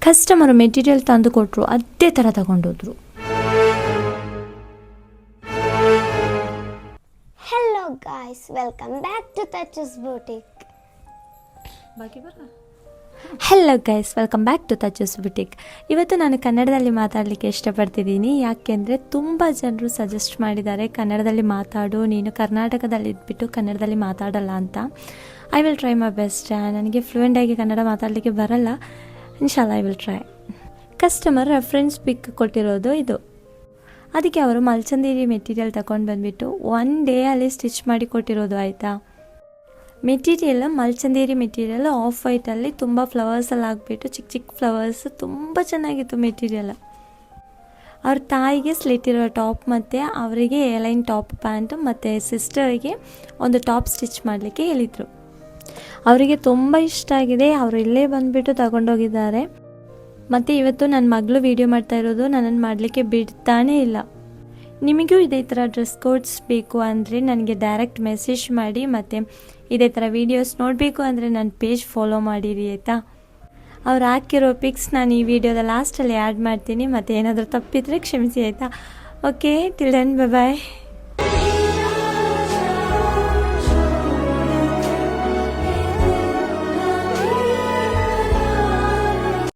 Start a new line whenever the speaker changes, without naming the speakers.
Customer material ತಂದು ಕೊಟ್ಟರು, ಅದೇ ಥರ ತಗೊಂಡೋದ್ರು.
Hello guys, welcome back to Touches Boutique.
Hello guys, welcome back to touches boutique. ಇವತ್ತು ನಾನು ಕನ್ನಡದಲ್ಲಿ ಮಾತಾಡಲಿಕ್ಕೆ ಇಷ್ಟಪಡ್ತಿದ್ದೀನಿ. ಯಾಕೆಂದರೆ ತುಂಬ ಜನರು ಸಜೆಸ್ಟ್ ಮಾಡಿದ್ದಾರೆ ಕನ್ನಡದಲ್ಲಿ ಮಾತಾಡು, ನೀನು ಕರ್ನಾಟಕದಲ್ಲಿ ಇದ್ಬಿಟ್ಟು ಕನ್ನಡದಲ್ಲಿ ಮಾತಾಡಲ್ಲ ಅಂತ. I will try my best. ನನಗೆ ಫ್ಲೂಯೆಂಟಾಗಿ ಕನ್ನಡ ಮಾತಾಡಲಿಕ್ಕೆ ಬರಲ್ಲ, ಇನ್ಶಾಲ್ಲ I will try. Customer reference pic ಕೊಟ್ಟಿರೋದು ಇದು. ಅದಕ್ಕೆ ಅವರು ಮಲ್ಚಂದೇರಿ ಮೆಟೀರಿಯಲ್ ತಗೊಂಡು ಬಂದುಬಿಟ್ಟು 1 ಡೇ ಅಲ್ಲಿ ಸ್ಟಿಚ್ ಮಾಡಿ ಕೊಟ್ಟಿರೋದು, ಆಯಿತಾ. ಮೆಟೀರಿಯಲ್ ಮಲ್ಚಂದೇರಿ ಮೆಟೀರಿಯಲ್ ಆಫ್ ವೈಟಲ್ಲಿ ತುಂಬ ಫ್ಲವರ್ಸಲ್ಲಿ ಹಾಕ್ಬಿಟ್ಟು ಚಿಕ್ಕ ಚಿಕ್ಕ ಫ್ಲವರ್ಸ್, ತುಂಬ ಚೆನ್ನಾಗಿತ್ತು ಮೆಟೀರಿಯಲ್. ಅವ್ರ ತಾಯಿಗೆ ಸ್ಲಿಟ್ ಇರೋ ಟಾಪ್ ಮತ್ತು ಅವರಿಗೆ ಏಲೈನ್ ಟಾಪ್ ಪ್ಯಾಂಟು ಮತ್ತು ಸಿಸ್ಟರಿಗೆ ಒಂದು ಟಾಪ್ ಸ್ಟಿಚ್ ಮಾಡಲಿಕ್ಕೆ ಹೇಳಿದರು. ಅವರಿಗೆ ತುಂಬ ಇಷ್ಟ ಆಗಿದೆ, ಅವರು ಇಲ್ಲೇ ಬಂದುಬಿಟ್ಟು ತಗೊಂಡೋಗಿದ್ದಾರೆ. ಮತ್ತು ಇವತ್ತು ನನ್ನ ಮಗಳು ವೀಡಿಯೋ ಮಾಡ್ತಾ ಇರೋದು ನನ್ನನ್ನು ಮಾಡಲಿಕ್ಕೆ ಬಿಡ್ತಾನೇ ಇಲ್ಲ. ನಿಮಗೂ ಇದೇ ಥರ ಡ್ರೆಸ್ ಕೋಡ್ಸ್ ಬೇಕು ಅಂದರೆ ನನಗೆ ಡೈರೆಕ್ಟ್ ಮೆಸೇಜ್ ಮಾಡಿ, ಮತ್ತು ಇದೇ ಥರ ವೀಡಿಯೋಸ್ ನೋಡಬೇಕು ಅಂದರೆ ನನ್ನ ಪೇಜ್ ಫಾಲೋ ಮಾಡಿರಿ, ಆಯಿತಾ. ಅವ್ರು ಹಾಕಿರೋ ಪಿಕ್ಸ್ ನಾನು ಈ ವಿಡಿಯೋದ ಲಾಸ್ಟಲ್ಲಿ ಆ್ಯಡ್ ಮಾಡ್ತೀನಿ. ಮತ್ತು ಏನಾದರೂ ತಪ್ಪಿದರೆ ಕ್ಷಮಿಸಿ, ಆಯಿತಾ. ಓಕೆ, ಟಿಲ್ ದೆನ್, ಬಾಯ್.